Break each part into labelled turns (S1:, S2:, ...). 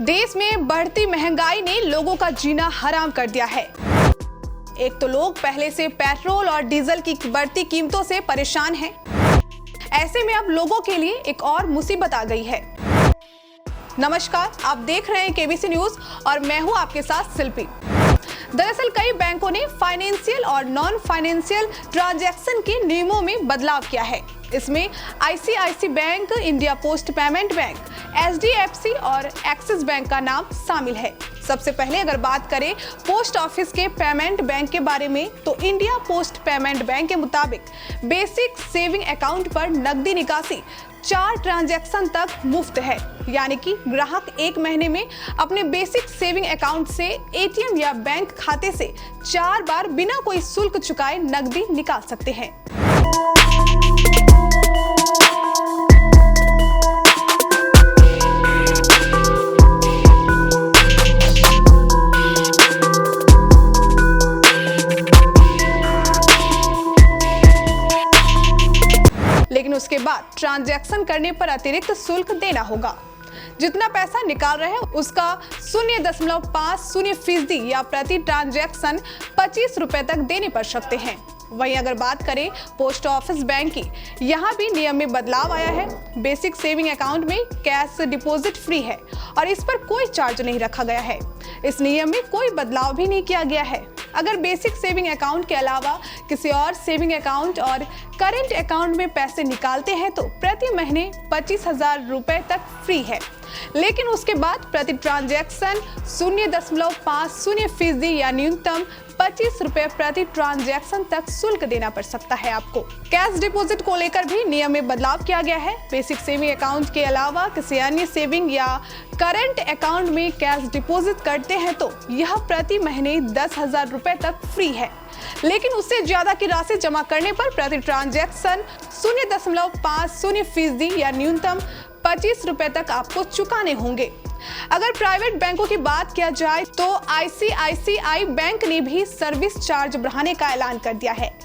S1: देश में बढ़ती महंगाई ने लोगों का जीना हराम कर दिया है। एक तो लोग पहले से पेट्रोल और डीजल की बढ़ती कीमतों से परेशान हैं। ऐसे में अब लोगों के लिए एक और मुसीबत आ गई है। नमस्कार, आप देख रहे हैं केबीसी न्यूज और मैं हूं आपके साथ शिल्पी। दरअसल कई बैंकों ने फाइनेंशियल और नॉन फाइनेंशियल ट्रांजैक्शन के नियमों में बदलाव किया है। इसमें ICICI bank, India post payment bank, HDFC और एक्सिस बैंक का नाम शामिल है। सबसे पहले अगर बात करें पोस्ट ऑफिस के पेमेंट बैंक के बारे में, तो इंडिया पोस्ट पेमेंट बैंक के मुताबिक बेसिक सेविंग अकाउंट पर नकदी निकासी 4 ट्रांजैक्शन तक मुफ्त है। यानी कि ग्राहक एक महीने में अपने बेसिक सेविंग अकाउंट से एटीएम या बैंक खाते से 4 बार बिना कोई शुल्क चुकाए नकदी निकाल सकते हैं। लेकिन उसके बाद ट्रांजैक्शन करने पर अतिरिक्त शुल्क देना होगा। जितना पैसा निकाल रहे हैं उसका 0.50% या प्रति ट्रांजैक्शन 25 रुपए तक देने पड़ सकते हैं। वहीं अगर बात करें पोस्ट ऑफिस बैंक की, यहाँ भी नियम में बदलाव आया है। बेसिक सेविंग अकाउंट में कैश डिपॉजिट फ्री है और इस पर कोई चार्ज नहीं रखा गया है। इस नियम में कोई बदलाव भी नहीं किया गया है। अगर बेसिक सेविंग अकाउंट के अलावा किसी और सेविंग अकाउंट और करंट अकाउंट में पैसे निकालते हैं तो प्रति महीने 25,000 रुपए तक फ्री है। लेकिन उसके बाद प्रति ट्रांजैक्शन 0.50% या न्यूनतम 25 रुपए प्रति ट्रांजैक्शन तक शुल्क देना पड़ सकता है आपको। कैश डिपॉजिट को लेकर भी नियम में बदलाव किया गया है। बेसिक सेविंग अकाउंट के अलावा किसी अन्य सेविंग या करंट अकाउंट में कैश डिपॉजिट करते हैं तो यह प्रति महीने 10,000 रुपए तक फ्री है। लेकिन उससे ज्यादा की राशि जमा करने पर प्रति ट्रांजैक्शन 0.50% या न्यूनतम 25 रुपए तक आपको चुकाने होंगे। अगर प्राइवेट बैंकों की बात किया जाए तो आईसीआईसीआई बैंक ने भी सर्विस चार्ज बढ़ाने का ऐलान कर दिया है।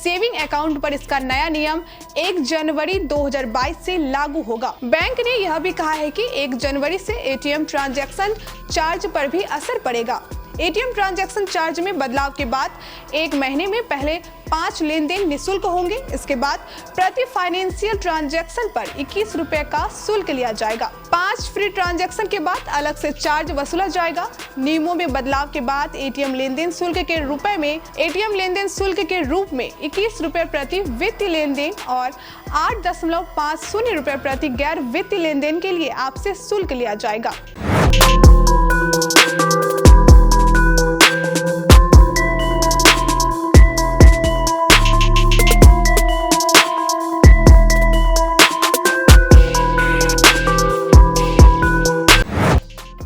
S1: सेविंग अकाउंट पर इसका नया नियम 1 जनवरी 2022 से लागू होगा। बैंक ने यह भी कहा है कि 1 जनवरी से एटीएम ट्रांजैक्शन चार्ज पर भी असर पड़ेगा। एटीएम ट्रांजैक्शन चार्ज में बदलाव के बाद एक महीने में पहले 5 लेन-देन निःशुल्क होंगे। इसके बाद प्रति फाइनेंशियल ट्रांजैक्शन पर 21 रुपए का शुल्क लिया जाएगा। 5 फ्री ट्रांजैक्शन के बाद अलग से चार्ज वसूला जाएगा। नियमों में बदलाव के बाद एटीएम लेन-देन शुल्क के रूप में 21 रुपए प्रति वित्तीय लेन-देन और 8.50 रुपए प्रति गैर वित्तीय लेन-देन के लिए आपसे शुल्क लिया जाएगा।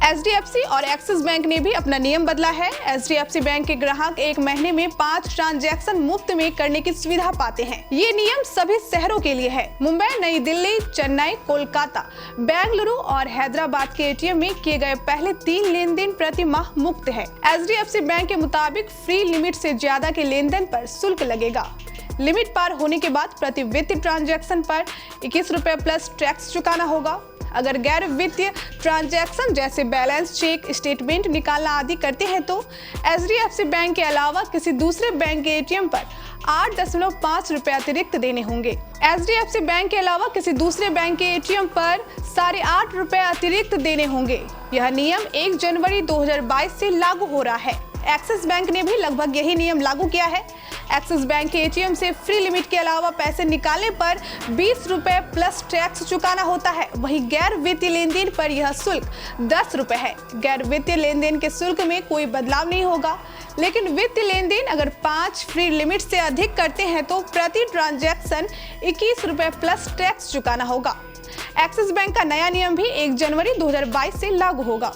S1: एचडीएफसी और एक्सिस बैंक ने भी अपना नियम बदला है। एचडीएफसी बैंक के ग्राहक एक महीने में 5 ट्रांजैक्शन मुफ्त में करने की सुविधा पाते हैं। ये नियम सभी शहरों के लिए है। मुंबई, नई दिल्ली, चेन्नई, कोलकाता, बेंगलुरु और हैदराबाद के एटीएम में किए गए पहले 3 लेन-देन प्रति माह मुफ्त है। एचडीएफसी बैंक के मुताबिक फ्री लिमिट से ज्यादा के लेन-देन पर शुल्क लगेगा। लिमिट पार होने के बाद प्रति वित्तीय ट्रांजैक्शन पर 21 रुपए प्लस टैक्स चुकाना होगा। अगर गैर वित्तीय ट्रांजैक्शन जैसे बैलेंस चेक, स्टेटमेंट निकालना आदि करते हैं तो एचडीएफसी बैंक के अलावा किसी दूसरे बैंक के एटीएम पर 8.5 रुपए अतिरिक्त देने होंगे। एचडीएफसी बैंक के अलावा किसी दूसरे बैंक के एटीएम पर 8.5 रुपए अतिरिक्त देने होंगे। यह नियम 1 जनवरी 2022 से लागू हो रहा है। एक्सिस बैंक ने भी लगभग यही नियम लागू किया है। एक्सिस बैंक के एटीएम से फ्री लिमिट के अलावा पैसे निकालने पर 20 रुपए प्लस टैक्स चुकाना होता है। वहीं गैर वित्तीय लेन-देन पर यह शुल्क 10 रुपए है। गैर वित्तीय लेन-देन के शुल्क में कोई बदलाव नहीं होगा। लेकिन वित्तीय लेन-देन अगर 5 फ्री लिमिट से अधिक करते हैं तो प्रति ट्रांजैक्शन 21 रुपए प्लस टैक्स चुकाना होगा। एक्सिस बैंक का नया नियम भी 1 जनवरी 2022 से लागू होगा।